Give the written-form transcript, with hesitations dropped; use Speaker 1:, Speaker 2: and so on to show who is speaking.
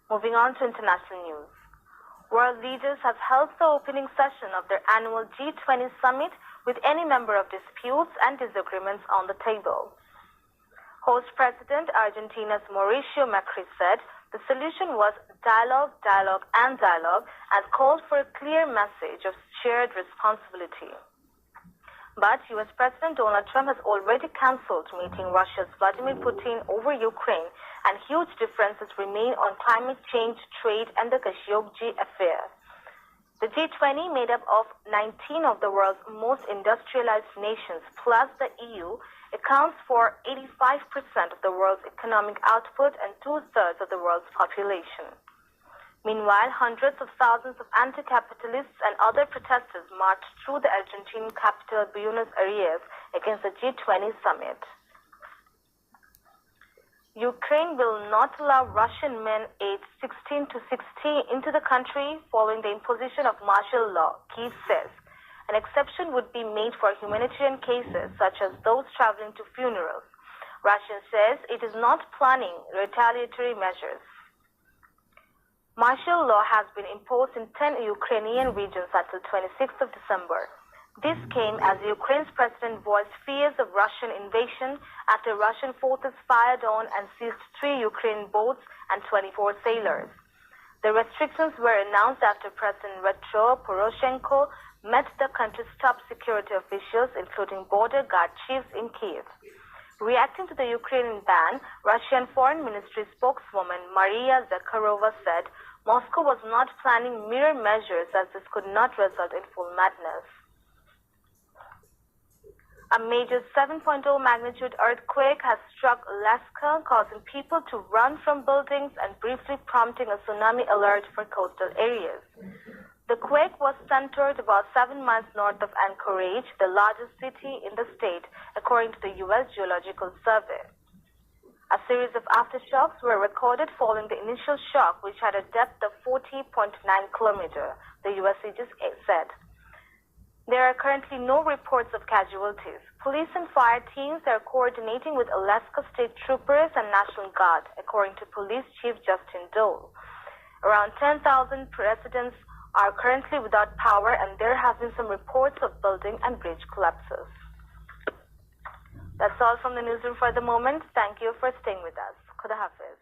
Speaker 1: Moving on to international news. World leaders have held the opening session of their annual G20 summit with any number of disputes and disagreements on the table. Host President Argentina's Mauricio Macri said the solution was dialogue, dialogue, and dialogue, and called for a clear message of shared responsibility. But U.S. President Donald Trump has already cancelled meeting Russia's Vladimir Putin over Ukraine, and huge differences remain on climate change, trade, and the Khashoggi affair. The G20, made up of 19 of the world's most industrialized nations plus the EU, accounts for 85% of the world's economic output and two-thirds of the world's population. Meanwhile, hundreds of thousands of anti-capitalists and other protesters marched through the Argentine capital Buenos Aires against the G20 summit. Ukraine will not allow Russian men aged 16 to 60 into the country following the imposition of martial law, Kyiv says. An exception would be made for humanitarian cases such as those traveling to funerals. Russia says it is not planning retaliatory measures. Martial law has been imposed in 10 Ukrainian regions until 26th of December. This came as Ukraine's president voiced fears of Russian invasion after Russian forces fired on and seized 3 Ukrainian boats and 24 sailors. The restrictions were announced after President Petro Poroshenko met the country's top security officials, including border guard chiefs in Kyiv. Reacting to the Ukrainian ban, Russian Foreign Ministry spokeswoman Maria Zakharova said Moscow was not planning mere measures as this could not result in full madness. A major 7.0 magnitude earthquake has struck Alaska, causing people to run from buildings and briefly prompting a tsunami alert for coastal areas. The quake was centered about 7 miles north of Anchorage, the largest city in the state, according to the U.S. Geological Survey. A series of aftershocks were recorded following the initial shock, which had a depth of 40.9 kilometers, the U.S. Aegis said. There are currently no reports of casualties. Police and fire teams are coordinating with Alaska State Troopers and National Guard, according to Police Chief Justin Dole. Around 10,000 residents are currently without power, and there have been some reports of building and bridge collapses. That's all from the newsroom for the moment. Thank you for staying with us. Khuda Hafiz.